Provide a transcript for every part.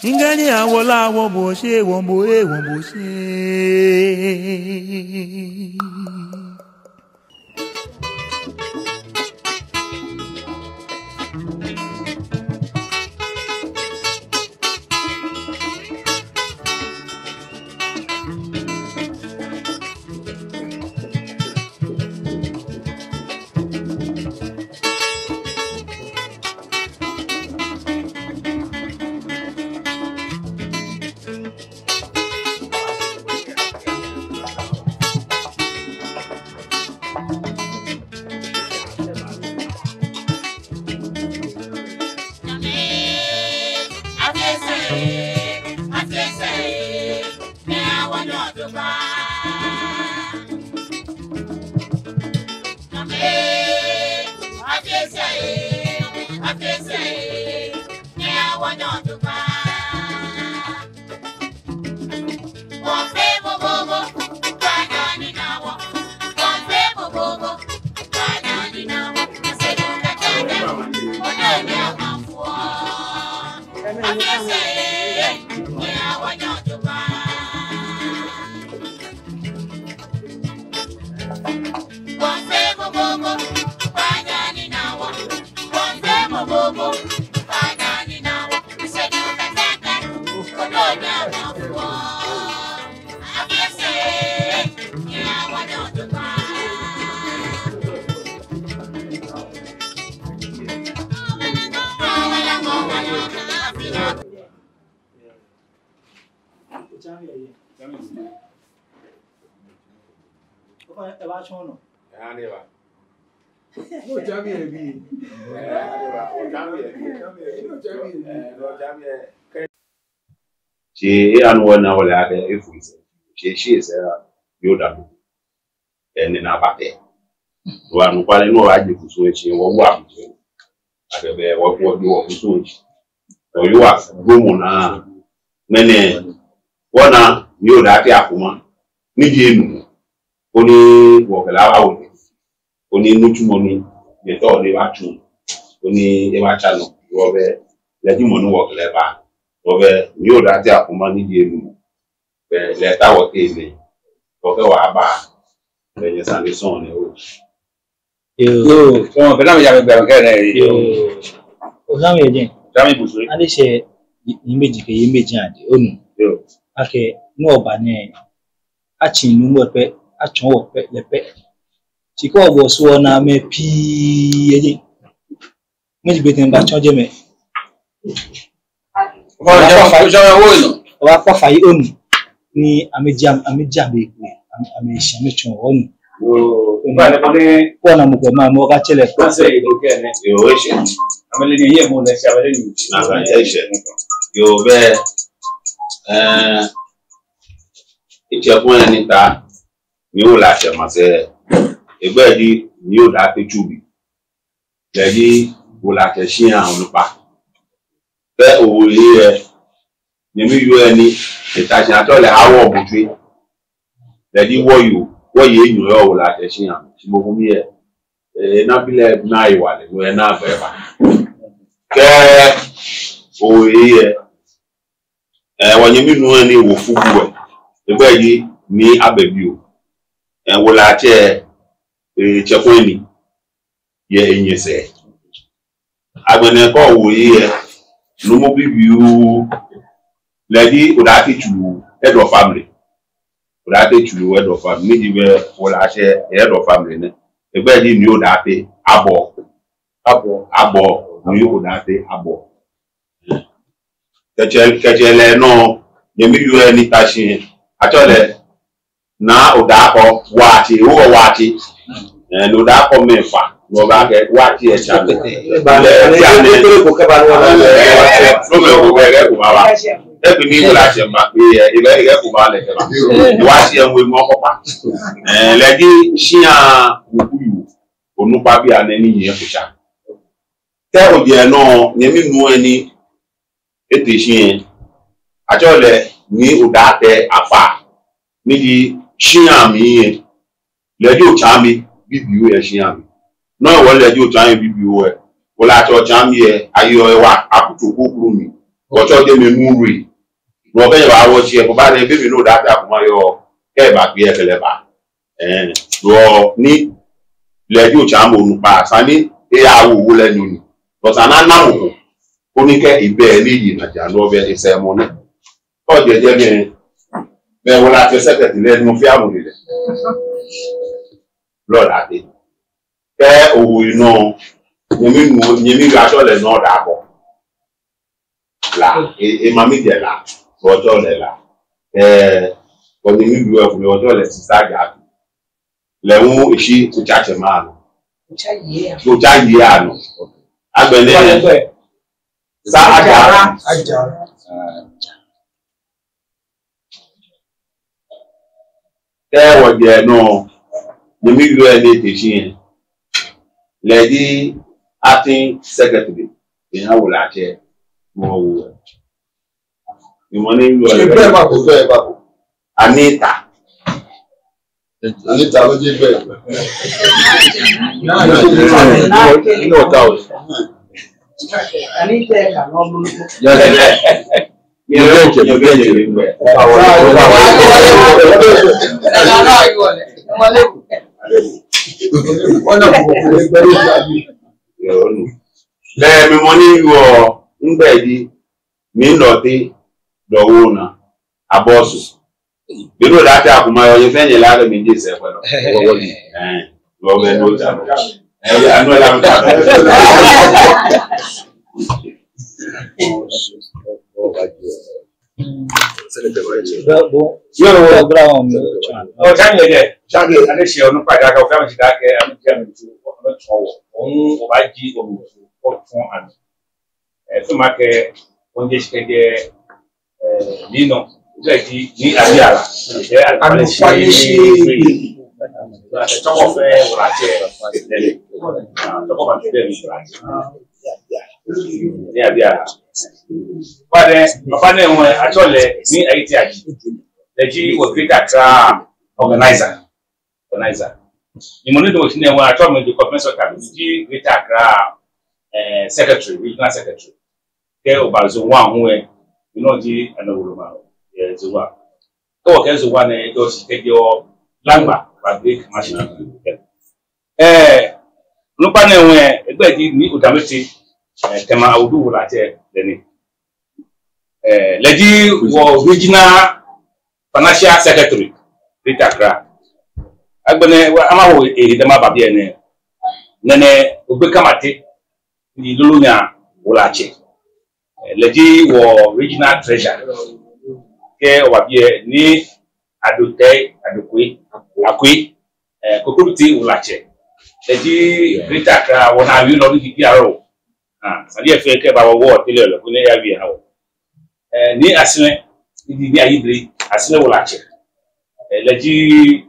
Ingani awola woboshe womboe womboshe. She and one hour later, if we say she is Yoda and in Abate. One quite no idea to switch in one walk. I don't know what you want to switch. So you are Gumona. Many one knew that Yakuma. Medium only walk out. Only much money. They thought they were true. Only a channel. Let him on walk lever. Over knew that Yakuma need let our evening. Okay, what about when you send the song? Yo, come on, I'm going to yo. Ozami again. Jami Busu. And they say, image and yo. Okay, no banner. Achi no pe, achon pe lepe. Chico was one me p. Much better than Chojame. Or for fire own. Ni amejam ameshamicho on kwa na mkoma mwa chele Sasa idoke ne yo eshe amele ni yemo na shabale ni na eshe yo be ichekwa ni ta ni o la se ma se egbe di ni o da pe chubi leji o la ke shian olupa be o ye ni mi yo eni itaji atole awo butwe leji wo ye nyu yo la ke shian ti mo mi e na bile na iwa le we na beba ke o ye wonye mi nu eni wo fugu egbe di ni abebi o wo la che chekweni ye enyese agbene ko wo ye no mo bibiu lady udati chu head of family udati chu head of family ni be wo la che head of family ne egbe di ni udati abo ni udati abo kechele no yemi yu ni tashi atole na udako wachi wo wachi no udako mefa no ba ke wachi e cha ba le ko ke ba no ko ba ebi ni wala che ma ile ko ba le ke ba wachi en we mo ko pa legi shia ukuyu onu pa bi anani yin ko cha te o je no yemi nu eni eteshin atole ni udate afa ni di shiami lejo chami bibiu e shiami no e wo lejo chami bibiu e wo la cho chami e ayo e wa akutu kokuru mi o cho de me nuri no be ba wo chi e ko ba de bibi no date akuma yo ke ba gbe e kele ba ro ni lejo chami onu pa sani e awo wo lenu ni but anana wo oni ke ibe ni yi na ja no be ise mo ni o je me wo la te secretary le mo fi amu ni le lord ade ke owo ino nyemi ga so le no da bo la e ma mi de la ojo le la o ni mi du e fu ojo le si sa ja le wu isi ku cha che ma no ku cha yi ano agbele sa ajara wo je no nyemi du e le te sin lady acting secretary in awula che mo wo ni mo ni lu e ba ko Anita lo je be no doubt Anita ka no lu le mi mo ni yo ngbe di mi lo ti dowo na abosu biro da ta kuma yo fenye la ga mi je se pelo lo be no ta anu la ta yo brown o change je change ane se onu pa ga ka o fa mi da ke anu je mi tu o no chowo o ba ji o fún àmì fún ma kẹ oúnjẹ ṣẹjẹ nínà lẹ́ẹ̀dí ní àbíàrà ṣe àlùfáàlẹ̀ ṣe é tọkọ fẹ́ wọlájẹ lẹ́lẹ̀ tọkọ bá ti bẹ́ẹ̀ ní wọlájẹ ní àbíàrà padà bàbá náà wọn àjọlẹ̀ ní ayé tí a jì lẹ́jì wọ Greater Accra organizer ìmọ̀ nínú òsínà wọn àjọ mi di conference tàbí jí Greater Accra secretary, regional secretary. Ke obazo wa hunwe, ino di anawuluma zuwa. Ko ke zuwa ne do sike yo langba public national. Nupa ne we egbe di ni udameti tema awudu wala te leni. Leji wo regional financial secretary Greater Accra. Agbene ama wo dema babie ne. Nene obekamate ni lulunya wolache leji wo regional treasurer ke wabie ni adote adokwe akwe kokuruti wolache leji Greater Accra wona wi lo ni biaro sadi efe ke ba wo tele lo ni ya wi hawo ni asile ni ayidri asile wolache leji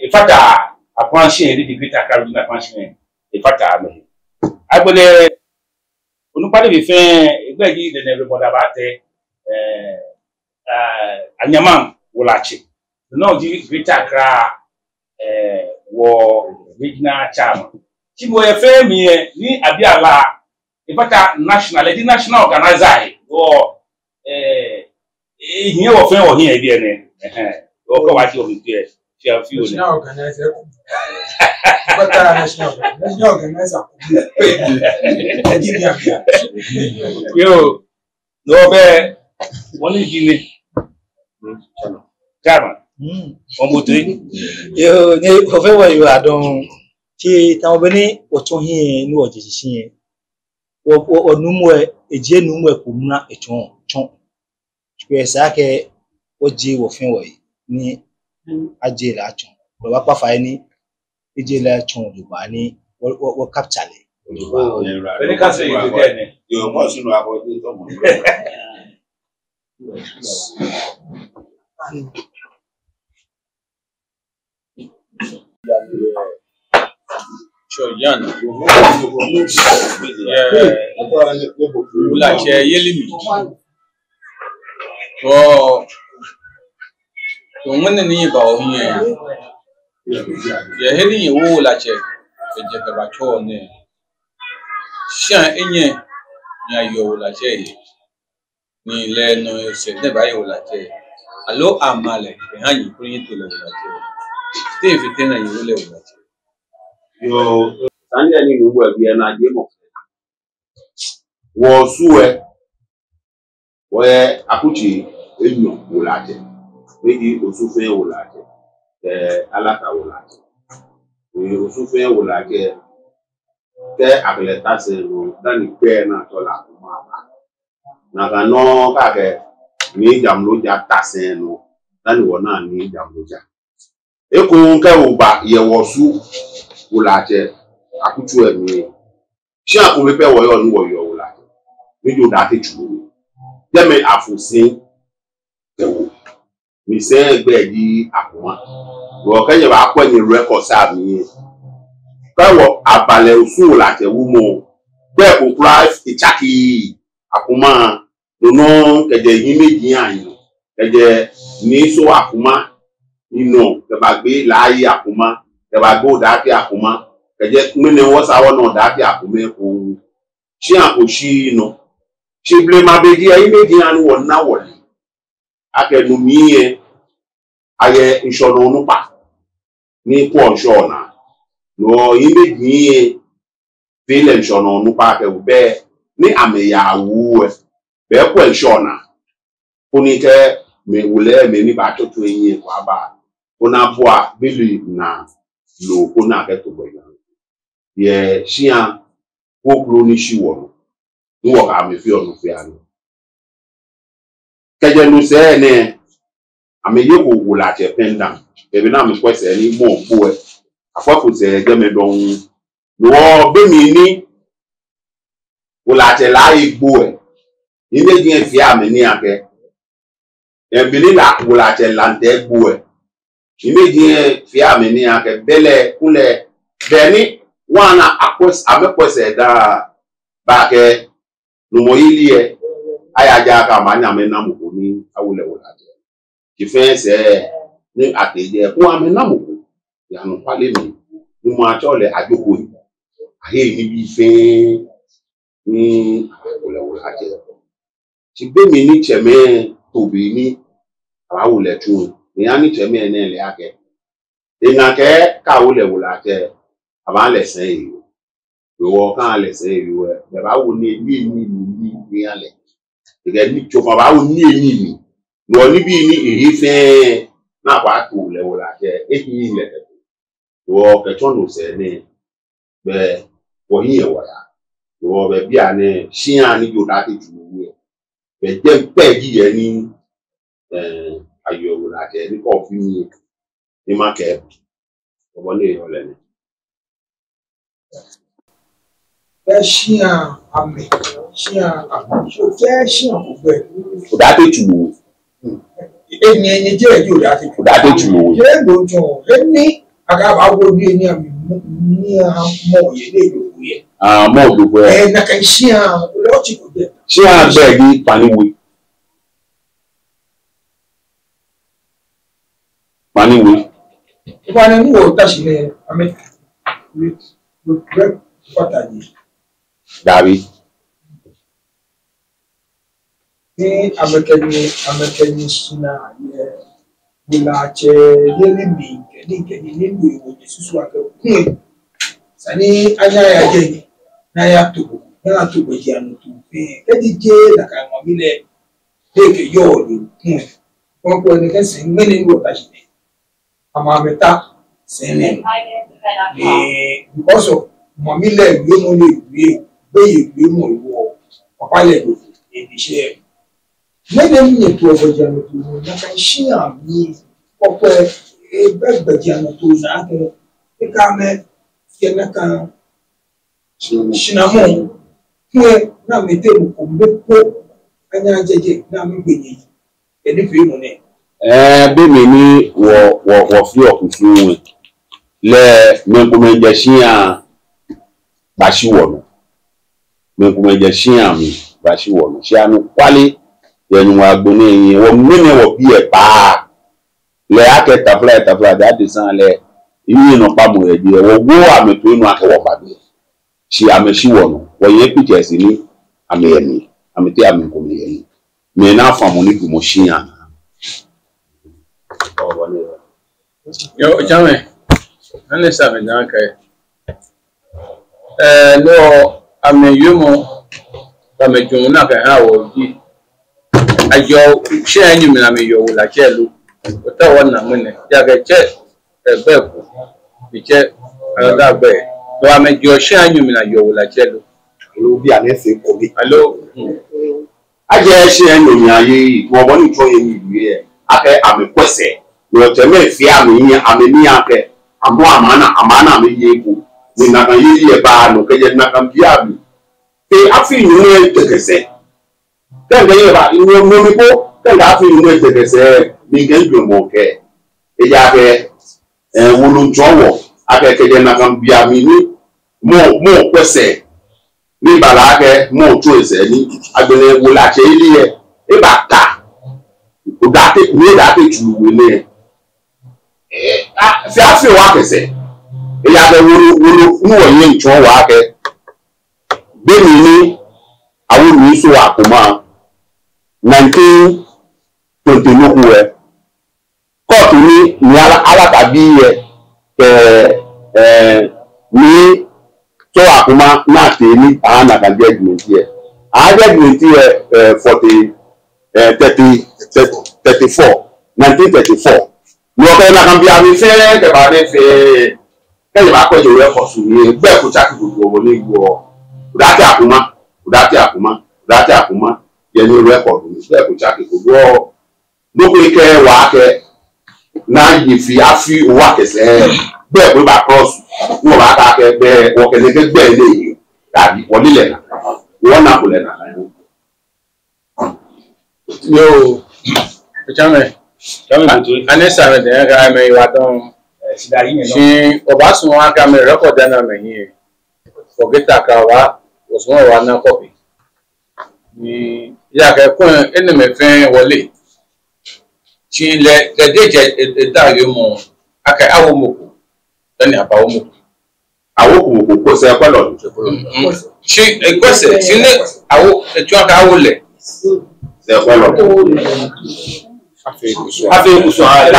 ifata akwanshi ni Greater Accra regional akwanshi ifata me agbele onupade bi fen egbeji de ne boda ba te anyamam wolachi no di Greater Accra wo regional chairman chibo e fe mi ni abiala ifata national di national organizer wo ihe wo fe wo hin e bi ene wo ko wa ti o mi ti e fi o ne national organizer national organizer yo no be woni gini chairman omotri yo ni o fe wo yo adon ti tan obini otun hin ni ojijisin yen wo numu eje numu ko muna etun chon pe sa ke oji wo fin wo ni aje la chon lo ba pa fa ni eje la chon lo ba ni wo capture le Beni ka se yi de ne yo mo sunu abo to mo Choyan Ula che Yelimi Oh, when ni ba o here. Ya hedi ye wo la che. Je ka ba cho ne. Sha enye ya yo la che. Ni le no se ne ba yo la che. Alo amale e hanyi kuri to le la che. Te fi te na yo le la che. Yo sanja ni nubu e bi na je mo. Wo suwe wo akuchi enyo wo la che. Meji osufe wo la che. Alaka wo la che. Osufe wo la che. Ke akleta se no dani pe na to la kuma ba. Na ga no ka ke ni jamlo ja tasen no dani wo na ni jamlo ja. Eko nke wo ba ye wo su wo la che akuchu emi. Shi akun pe wo yo ni wo yo wo la che. Meji o da te chu. Deme afusin ewo. Mi se egbe di akuma. Wo kenye ba kwa ni record sa mi. Kawo abale osu la che wu mo. Be ko price ichaki akuma no keje yin meji an keje ni so akuma ino ke ba gbe laaye akuma ke ba go da ti akuma keje mene wo sawo no da ti akuma ko shi an ko shi no shi ble ma be di yin meji an wo na wo ni akenu mi e aye insono nu pa ni ko nsona no yin meji e feel insono nu pa ke be ni ameyawu e be ko nsona kuni ke me wule me ni ba tutu yin kwa ba kuna bua bili na lo kuna ke to boya ye shian ko kro ni shiwo wo ka me fi onu fi anu keje nu se ne ameye ko wula che pendant e bi na me kwese ni mo bo e afofo se je me don wo be mi ni wula che la igbo e inde din fi ame ni ake e bi ni la wula che lande gbo e inde fi ame ni ake bele kule beni wana akos amekwese da ba ke no moyili e ayaja ka ma nya me na mo ni awule wula che ki fe se ni ateje ku ame na mo ya no pale mi ni mo achole ajoko ahe ni bi fe ni awule wula che ti gbe mi ni cheme tobi ni awule tun ni ani cheme ne le ake ina ke ka awule wula che aba le sen yi wo kan le sen yi we be ba wo ni ni ale ge ni cho ba wo ni no ni bi ni iri fe na kwa to le wula che e ti le ke wo ke to no se ni be wo yin wo ya wo be bia ne shin ani jo da ti ju we be je pe ji ye ni ayo wula che ni ko fi ni ma ke wo le yo le ni Chien ame, chien ame, chien oube. udate chu Enye je eji udate chu. udate chu Je dojo, eni aga ba wo bi eni ami ni mo ye le yo ye. mo do bo Na kan chien lo chi ko de. shi agbe gi paniwe Wa na ni wo ta shi ne ame with break water ni. Davi Ni amekeni sina ye wula che yele mi ke ni wo je susu ake kun sani anya ya je na ya to je anu to pe e di je la ka mo mi le ke yo ni kun ko ni ke sin ngene ni wo ta shi ama meta sin ni because of mo mi le gbe mo le gbe mo wo papa le do e bi se mede mnie tu obodziano tu na kan shia mi popo e begbediano tu na ke e kame ye na kan shinamo kwe na mete mu kombe ko anya jeje na mi gbeyi e ni fi mu ne be mi ni wo fi okufu le me ko me je shia ba shi wo no me ko me je shia mi ba shi wo no shia no kwale yenu agbone wo mene wo bi e pa le ake tafla that is le yi no pa mo e di wo go ameto inu ake wo pa bi shi ameshi wo no wo ye pictures ni ameyeni amete amenko meyeni me na famu ni gumo shian Yo, Jamie. Ane sabe na kai. No, ame yumo ame jumu na kai ha wo di. Ayo she anyu mi na me yo la chelu. O ta wona mune. Ya ga che be ku. Bi che da be. Do ame jo she anyu mi na yo la chelu. lo bi ane se ko bi Allo. aje she anyu mi aye wo bo ni to ye ni bi ake ame kwese wo teme fi ame ni ake amana me ye ku ni na kan ye ba no ke je na kan bi abi te afi ni ne tekese den ye ba ni mo mi ko den afi ni ne tekese mi gen ju mo ke e ja ke wo lu jowo ake ke je na kan bi ami ni mo kwese ni bala ke mo to ese ni agbele wo la che ile e ba ta o date ju we ne fi afi wa kese e ya be woro nu wo yin cho wa ke be mi ni awu mi so akoma 1920 no ku e court ni ala tabi ni so akoma na te ni ana kan judgment here judgment here 1934 lo ke na kan bi ami fe ke ba de fe ke ba ko je we ko su ni be ku cha ku go ni go udati akuma ye ni record ni be ku cha ku go do ko ke wa ke na yi fi afi wa ke se be ku ba cross wo ba ka ke be wo ke le ke gbe le yi tabi wo ni le na wo na ko le na Yo, Jamie. Ane sabe de ga me wa don si obasun wa ka me record na me yin forget aka wa osun wa na copy ni ya ke kun ene me fen wọlé si le deje da yo mo aka awo moko eni aba wo moko awo ko se pe lo si egbese si le awo etu aka awo le se pe lo afi kusu ale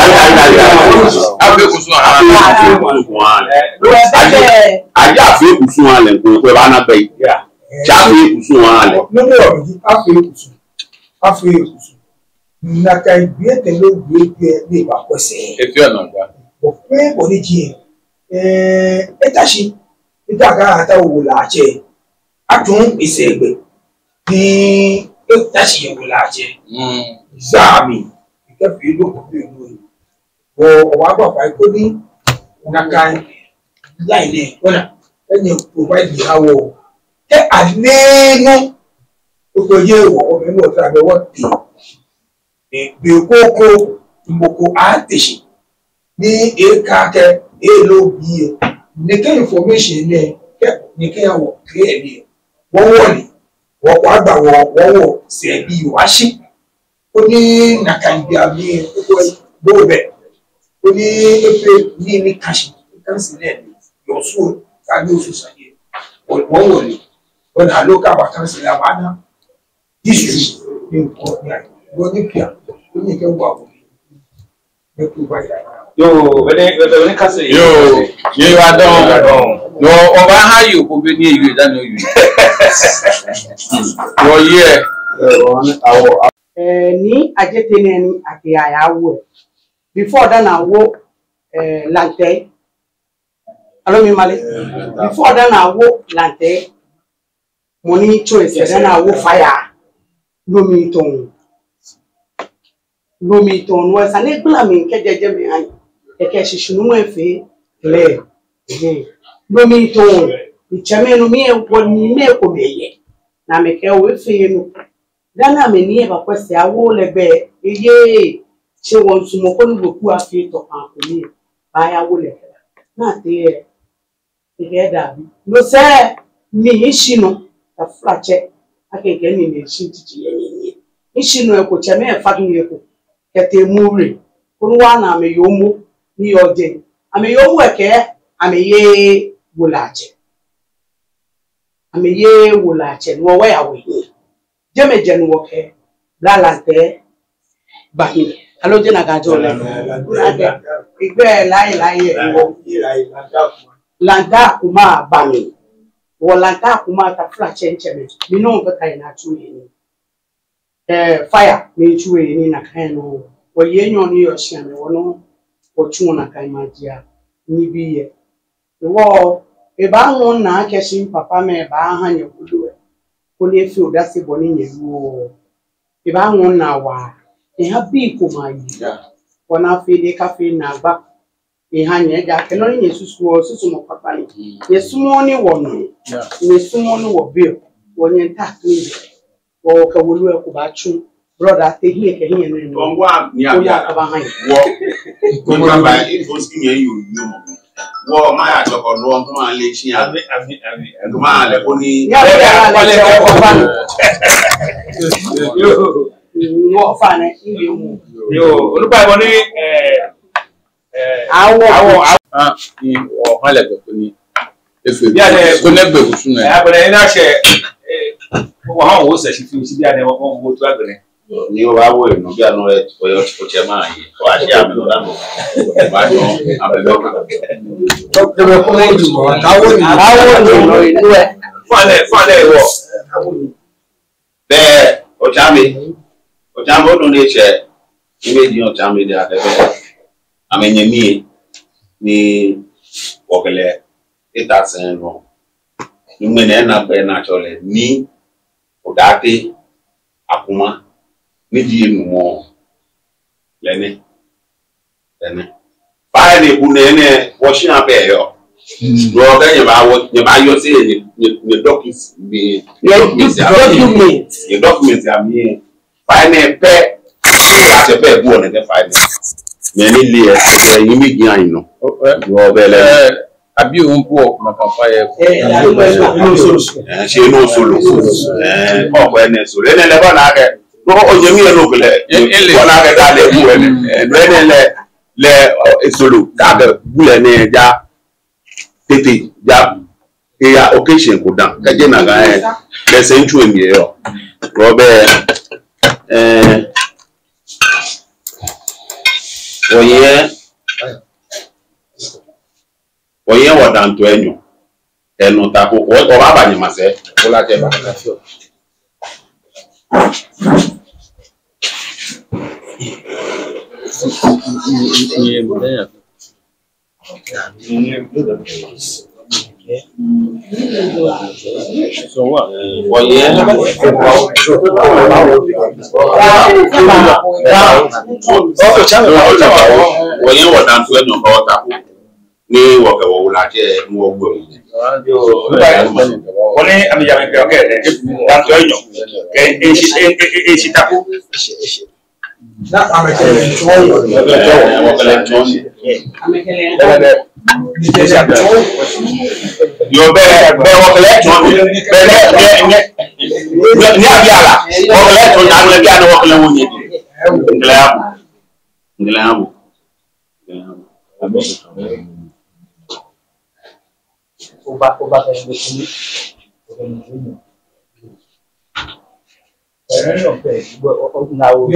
ko pe ba na be ja afi kusu ale no afi kusu na kai bi te lo bi le ba ko se e fi ona gba o pe bo ni ji etashi itaga ata wo la che atun isegbe ni etashi wo la che zami ke fi lo ko bi lo o wa gba pa ko ni na kai laile ona eni provide the hawo ke alenu to ye wo o me no tra be wo ti be koko mboko atishi ni e ka ke e lo bi ni ke information ne ke ni ke yawo ke ni wo ni wo kwa gba wo se bi wa shi oni na kan bi abi bo be oni epe ni kashi kan se ne yo so ka ni o so saye wo ni on a local vacancy la bana history ni ko ni wo ni pia ni ke wa wo ni ko ba ya Yo, when kase yo you are done no oba ha you ko be ni eyu da no you wo ye ni ajetene ni ati ayawo before that na wo lante alo mi male before that na wo lante money choice then na wo fire lomi ton wo sa ne gbla mi ke jeje mi an e ke shisunu mo efe le lomi ton ichame no mi e woni me ko meye na me ke wo efe no dana me ni e ba kwese awo lebe eye se won sumo ko ni boku afi to kan ko ni ba ya wo le na te e da bi no se mi ishino ta flache akeke ni ne shi titi ye Ishi no eko cheme e fadu yeko. Kete muri. Kunwa na me yomo ni ode. Ame yomo eke ame ye wulache. Ame ye wulache no wa ya we. Jeme jenu woke. Lalante bani. Alo jena gajole. Igbe lai wo. Landa kuma bani. Wolanta kuma ta fla chencheme. Mino ko kai na chuye ni. Fire me chuye ni na kai no. Wo yenyo ni yo shiame wono wo chu na kai magia ni biye. Wo e ba won na kesin papa me ba ha nye kuduwe. Ko ne fi odase boni nye wo. E ba won na wa. E ha bi ko ma yi. Wona fi de cafe na gba. E ha nye ga ke no nye susu mo papa ni. Ye sumo ni wo no. Ye sumo ni wo bi. Wo nye ta ni. Wo ka wolu e ko ba chu. Brother, te here ke here no. Ongwa ni abia. Wo. Ko ba e fo skin yen you know. Wo ma ya choko no ko ma le chi abi. Ko ma le ko ni. Ya le ko ba. Wo fa ne ile mu. Yo, olupa ibo ni awo ni o hale ko ni efe bi ade ko negbe kusu na ya bere ina se wo ha wo se si fi si bi ade wo wo to agbere Ni o ba wo enu bi anu e o che ma yi. O a se ami lo da mo. Ba jo abelo ka. Debe ko mo ju mo. Awo ni Inu e. Fane wo. Be o chami. O chamo no ne che. Ibe di o chami de ade be. Amenyemi ni wokele eta sen no. Numene na be na chole ni odate akuma ni di mo lene ba ni ku ne wo shi abe yo do ga ye ba yo se ni documents ni documents ami ba ne pe ya se pe bu on the file me ni le e yin mi gian yin no wo be le abi o npo na papa ye se no solo ko ko ene so le le ba na ke no o je mi e no gele ko na ke da le bu ene le solo da be bu ene ja tete ja e ya occasion ko dan ka je na ga le se nchu emi e yo ro be oye wa dan to enyo enu ta ko o ba ba ni ma se o la je ba ka fio ni mo ya so wa oye oye wa dan to enyo ba ta ko ni wo ke wo la je ni wo gbo ni woni ami ya me ke dan to enyo ke e si taku na amekele ncho wo ke le ncho yo be wo ke le ncho be ni abiala wo ke le ncho na le bia no wo ke le wo ni nglamu Oba ka ni no pe na o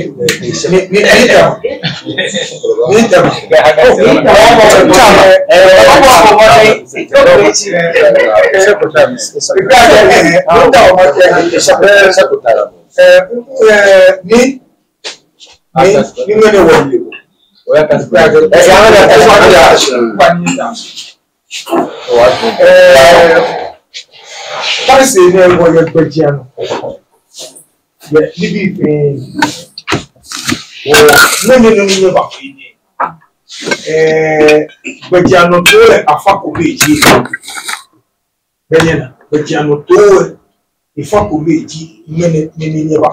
Betiano to afako meji Betiana Betiano to ifako meji mene ba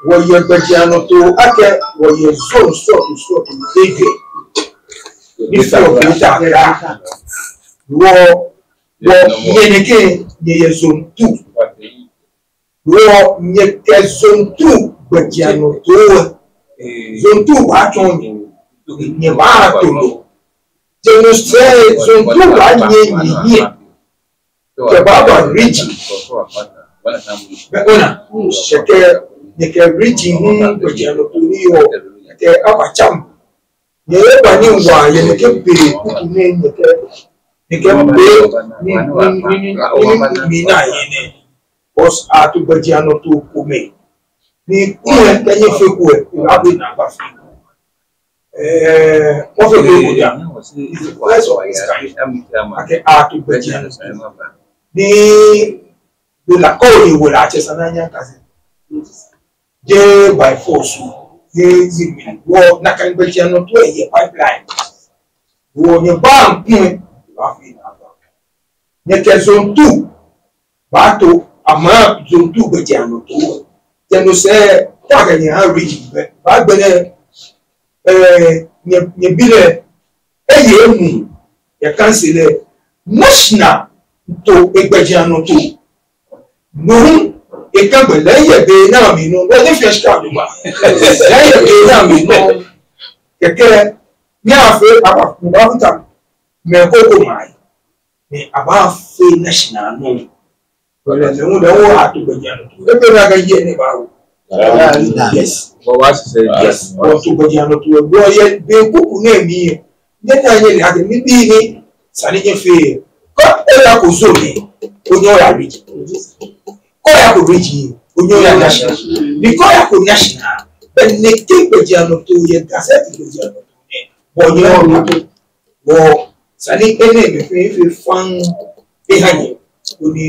wo ye Betiano to ake wo ye so ege ni so kita wo yeneke ye zone 2 wo nyeke zone 2 gbejiano to zone 2 wa chon nye ba to je say zone 2 wa nye ke baba region ona sheke nyeke region gbejiano to ni o ke abacham ye ba ni wa ye nyeke be ku ne nyeke ni na ye os atu gbejiano to kome ni kuwe kenye fekwe abi na ba fi o fe ko ya ake atu gbejiano ni de la kodi wo la che sananya kaze je by force ni zimi wo na kan gbejiano to ye pipeline wo ni ba nkun ba fi na ba ni ke zone 2 ba to ama zone 2 gbejiano to tenu se ta ni ha region be ba gbele nye bile eye mu ya cancel national to egbejiano to no e kan gbele ye be na mi no we dey fresh card ma ye be na mi no keke ni afi apa ba futa me ko mai ni aba fe national no wala se mo dawo atu gbejiano to e be na ga ye ni ba wo yes what say yes atu gbejiano to wo ye be kuku na mi ye na ye ni ade mi bi ni sani je fe ko e la ko so ni onyo ya reach ko ya ko reach onyo ya national ni ko ya ko national ben ne ke gbejiano to ye gazette gbejiano to ni bo yo wo sani ene me fe fan e hani oni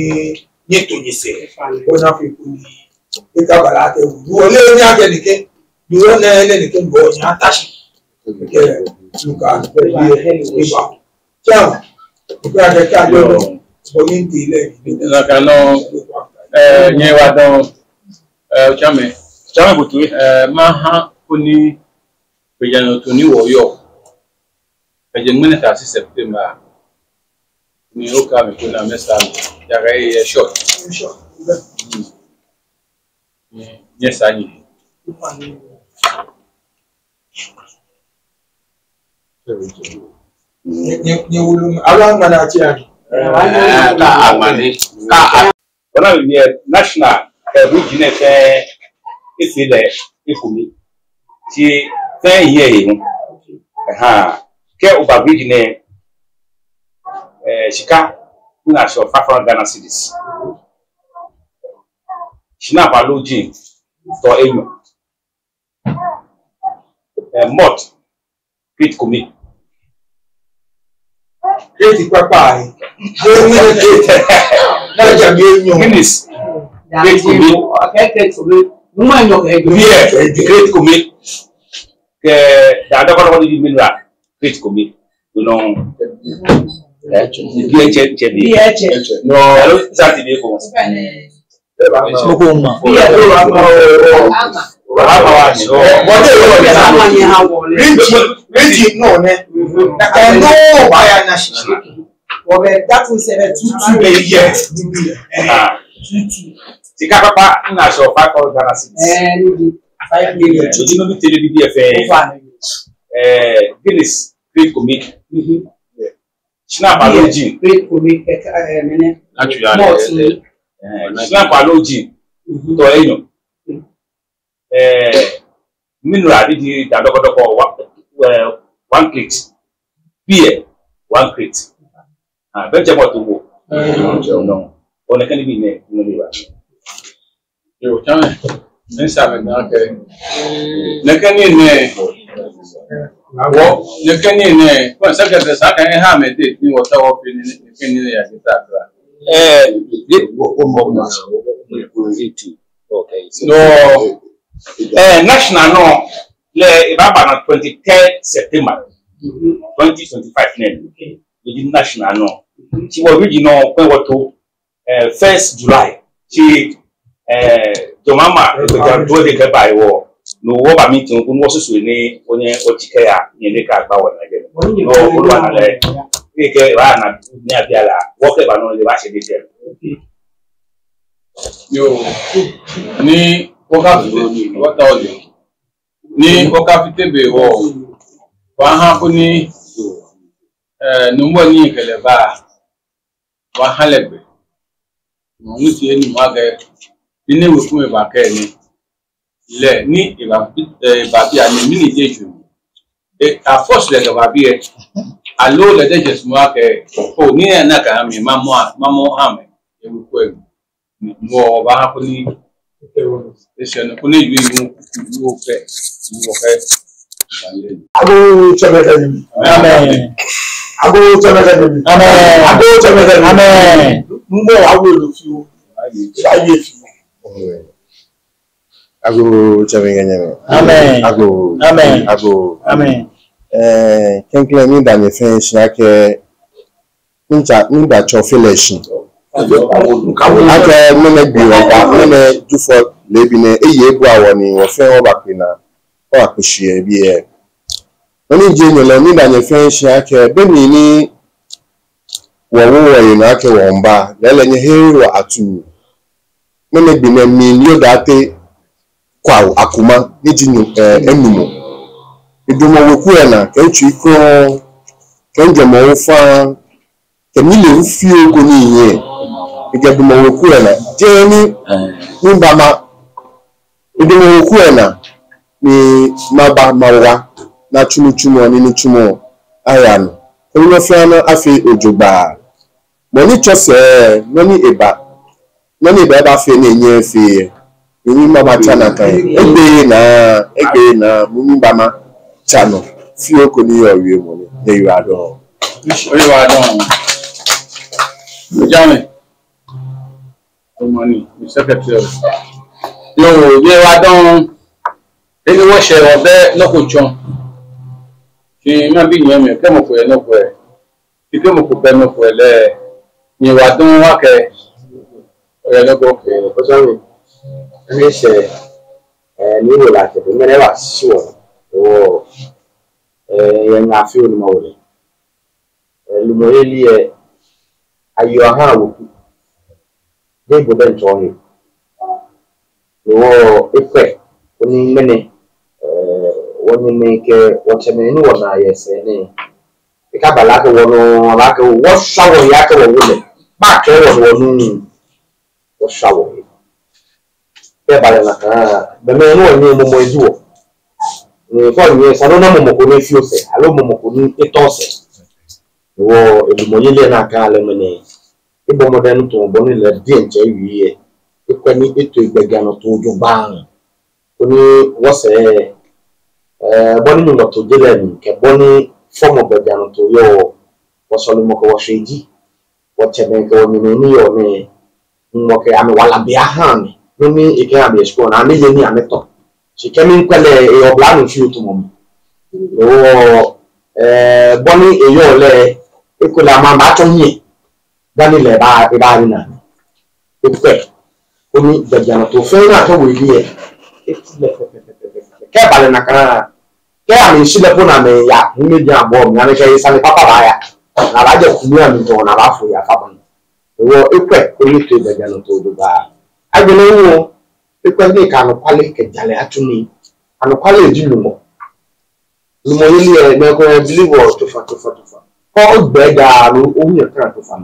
nyeto nyese ona fi kuni e ka bala te wo le ni akenike ni wo na ele nike bo nya tashi ke luka be e ba cha ko ka ka lo oni dile na kano nye wa don chame butu ma ha kuni gbejiano to ni wo yo eje mene ta si September ni oka me kuna mesa ya ga ye short yes ani ni wulu ala mana ti ani ka amani ka ona ni national region fe ifile ikumi ti fe ye yin ke oba region shika na show 500 Ghana cedis shina baloji to enyo mot pit komi kreti papa ai je ni na ja bi enyo Guinness pit komi akeke to be mo enyo ke great komi ke da da ko di mineral pit komi no no sati be ko Moko ma. Region no ne na ka no ba ya national that will say 22 years tika papa na show 500 Ghana cedis 5 million so di no bi tele bi Guinness great komi Shina Baloji great comic mene actually Shina Baloji to enyo mineral di da dokodoko 1 crate beer 1 crate benje mo to wo no on kan bi ne no bi ba yo chame nsa me na ke ne kan ni wo ne kan ni ko sa ka sa kan ha me de ni wo ta wo fi ni kan ni ya kita kra okay no national no le ibaba na 23 September 2025 ne the national no ti wo regional pe wo to 1st July ti domama e ga do de ga bai wo no wo ba meeting ko no so ni onye ochike ya ni le ka gba wona je no ko wa na le ke ra na ni abiala wo ke ba no le ba se de je Yo ni wakafite watawle ni wakafite be wo wa ha ko ni numbo ni kele ba wa halebe mo nuti eni maga ni we fun e ba ke ni le ni e ba bi ani mini jeju e a force le ba bi e allo le de jesu ma ke o ni na ka mi mamo ame e we ko mo ba ha ko ni ese no ko ni yu wo fe Ago chamekani. Amen. Ago chamekani. Amen. Ago chamekani. Amen. Mbo ago lo fiu. Aye fiu. Ago chamekani. Amen. Ago. Amen. Ago. Amen. Kenkle mi da me fen shake minda cho feleshi. Aka mene bi wa mene dufo lebi ne eye bu awoni wo fe wo ba pe na o akohie bi e. Oni je nyolo mi da me fen shake be mi ni wo yi na ke wo mba lele nye hero atu. Mene bi ne mi yo date kwa akuma ni jinyu enumo. Idumo weku na ke chu ko ke njemo fa ke mi le fi ogo ni yen. Igedumo weku na jeni nimbama idumo weku na ni maba mawa na chumuchumo ni chumo ayanu olulo fiano afi ojogba mo ni chose no ni eba ba fi ni yen fi ni mama chana kan egbe na mumi bama chano fi oko ni owe mo ni de you adon Jame money secretary yo ye wa don eni wo se obe no ko chon ki ma bi yan me ke mo ko e no ko e ki ke mo ko be no ko le ni wa don wa ke o ye no ko ke o so mi ani se ni wo la ke me ne wa si wo o ye na fi o ni ma wo le lu mo eli e ayo ha wo they go then join you. No, if only many one make what a man was I say. The Kabalaka one like a wash shower yaka woman. Back there was one was shower. The man who knew more do. For years, I don't know Mokoni Fuse, I don't know Mokoni Etose. Oh, if Moyana Kalamane. Ibo modern to boni le dinche wiye ikwani eto igbega no to joban oni wose boni no to delani ke boni form of gbega no to yo wasolu moko washeji wache me ko ni yo me mo ke ame wala bia han ni ike ame esko na ame yeni ame to si kemi kwele e obla no fi to mom o boni e yo le ikola ma ma to yin Dani le ba na ipe oni gbegana to fe na to we die ke ba le na kana ke ami sile po na me ya ni me jan bo mi na ke isa ni papa ba ya na ba je ku mi ami to na ba fo ya fa ban wo ipe oni to gbegana to do ba agbele wo ipe ni ka no kwale ke jale atuni anu kwale ji lu mo yeli e me ko believe o to fa ko gbega lu o mi kan to fa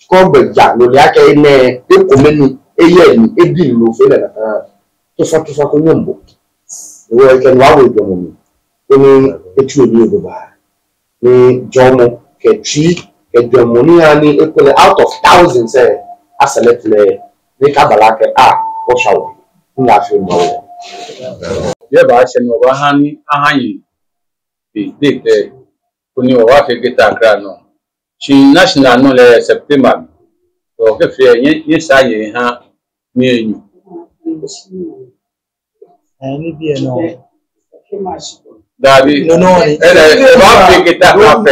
ko beja lo le ake ne e ko menu eye ni edi lo fe le na to fa ko nyombo wo e ken wa wo do mo ni etu obi obo ba ni jomo ke tri ke jomo ni ani e ko le out of thousands a select le ni kabala ke ko shawo na fi mo ye ba se no ba hani ahanyi de te ko ni wa fe geta kra no She national no le September. So ke fe yen sa ye ha ni enyu. Ni bi e no. Dabi. No. E ba fe geta ka fe.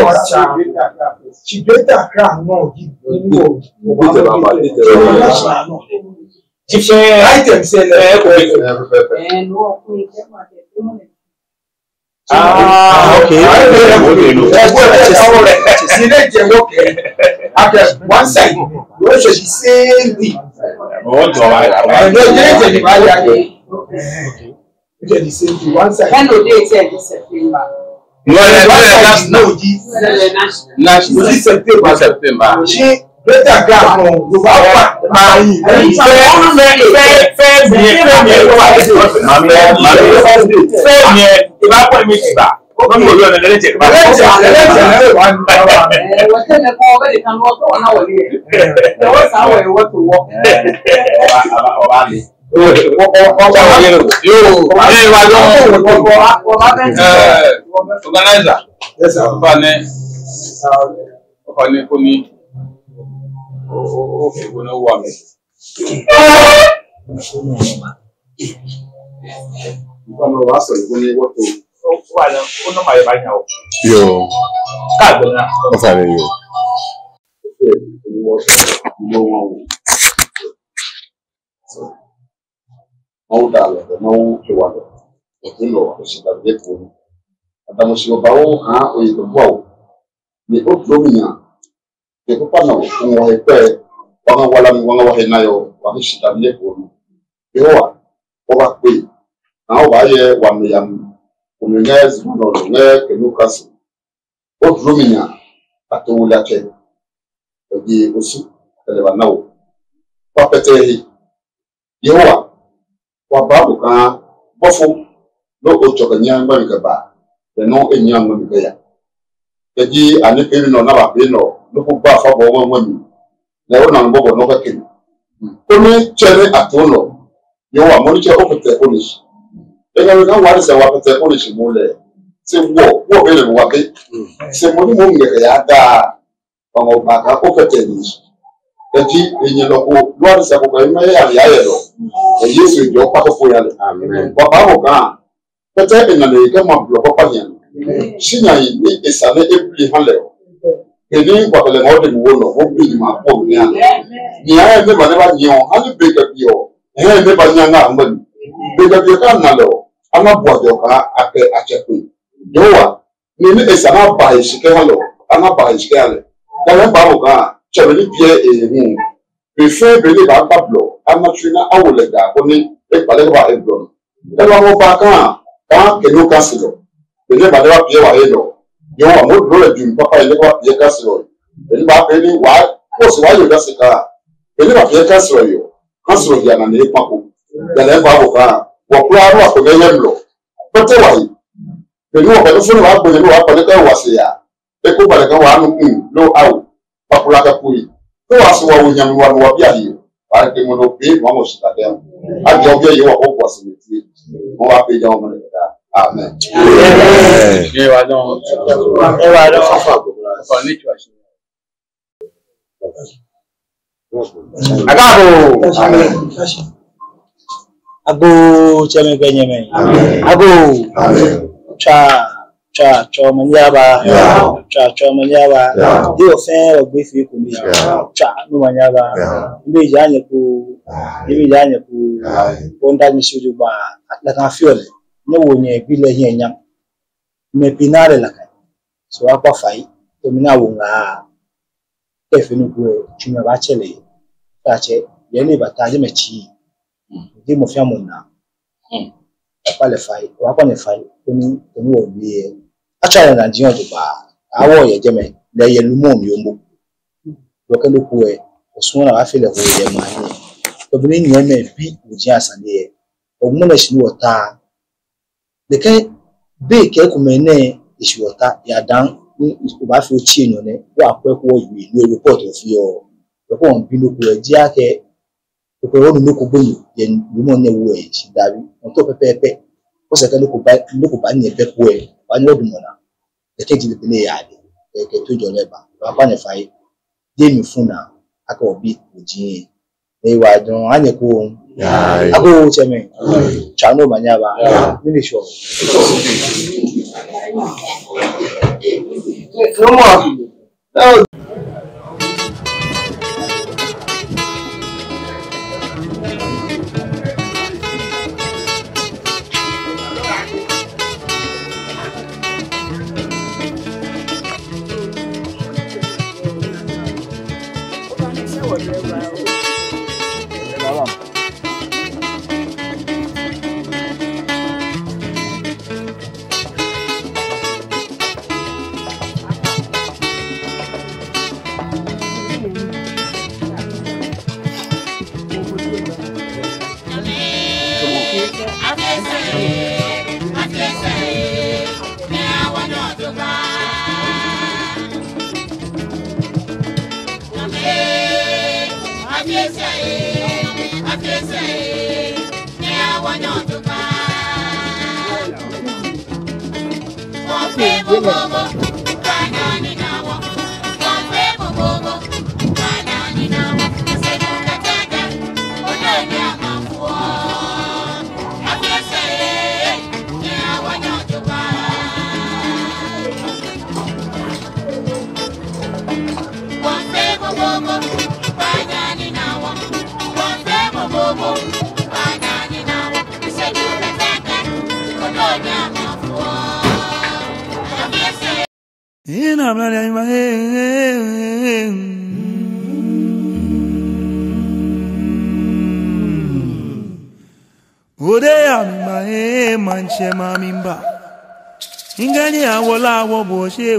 She beta crack no give no. She say item say no. Okay. After one side, you also the same thing. Oh, July. Okay, the same thing. One side. When they say September. No, national. September. She better grab on. You have organizer. Yes, sir. Okay, we know what. Yo. Ofare yo. Jadi ane peri no na ba pe no no ko ba fa bo won na o na ngo bo no ka ken ko ni chere atono yo wa mo ni che o pete polish e ga ga wa se wa pete polish mo le se wo be le wa ke se mo ni mo nge ya da ba mo ba ka o pete ni jadi enye no ko lo se ko ka ma ya do e yesu jo pa ko ya le amen wa ba mo ka pete ina le ke ma blo ko pa yan Sinya ni esale epli hanle. Keni kwa kele ngode muono, mbi ni mapo ni ane. Ni aya ne baneba nyon, hali beka biyo. Ne banyanga ambani. Beka biyo ka nalo, ama bwado ka ake achekwi. Doa, ni esana bae shike halo, ama bae shike hale. Dame babu ka, chabeli pie Befe beli ba pablo, ama chuna awolega, koni ekpale ba eblon. Dama mo baka, ka kenu kasilo. Ele ba lewa pie wa helo yo wa mo le dun papa ele ba pie kasiro ele ba pe ni wa ko se wa yo da se ka ele ba pie kasiro yo kasiro ya na ne papo ya le ba bo ka wo kura ro ko le yemlo bote wa yi pelu wa ko so wa bo le wa ko le ka wa se ya e ko ba le ka wa nu lo au papula ka pui ko wa so wa wo nyam wa bia yi ba ke mo no pe mo si ta dem a jo bia yi wa ko wa se ti mo wa pe ja mo le ka amen. Ago chame kenyeme. Ago. Cha manyaba. Cha manyaba. Dio fe ogbe fi ku mi. Cha no manyaba. Mbe janye ku. Onda ni shuju ba. La kan fiole. Ne wonye bile hienya me pinare la kai so akwa fai to mina wonga efenu ku chuma ba chele tache yele bataje mechi ndi mo fia mona apale fai wa kwa ne fai to ni obi acha na njiyo do ba awo ye jeme le ye lumo mi ombo lo ke lo ku osun na afele ho ye mani to bi ni nyeme bi uji asande ogun na shi wota de ke be ke kumene ishiwota ya dan ni ba fi ochi enyo ne wa pe ko yi ni report of yo ko on bi no ku eji ake ko ro no ko boyi ye ni mo ne wo e shi dabi on to pepepe o se ke no ko ba ni be ko e wa ni odun na de ke ji le ya de ke to jo leba wa pa ne fai de mi funa aka obi oji e wa don anye ko ago cheme chano manyaba mini show Manche mamimba ingani awola wombo she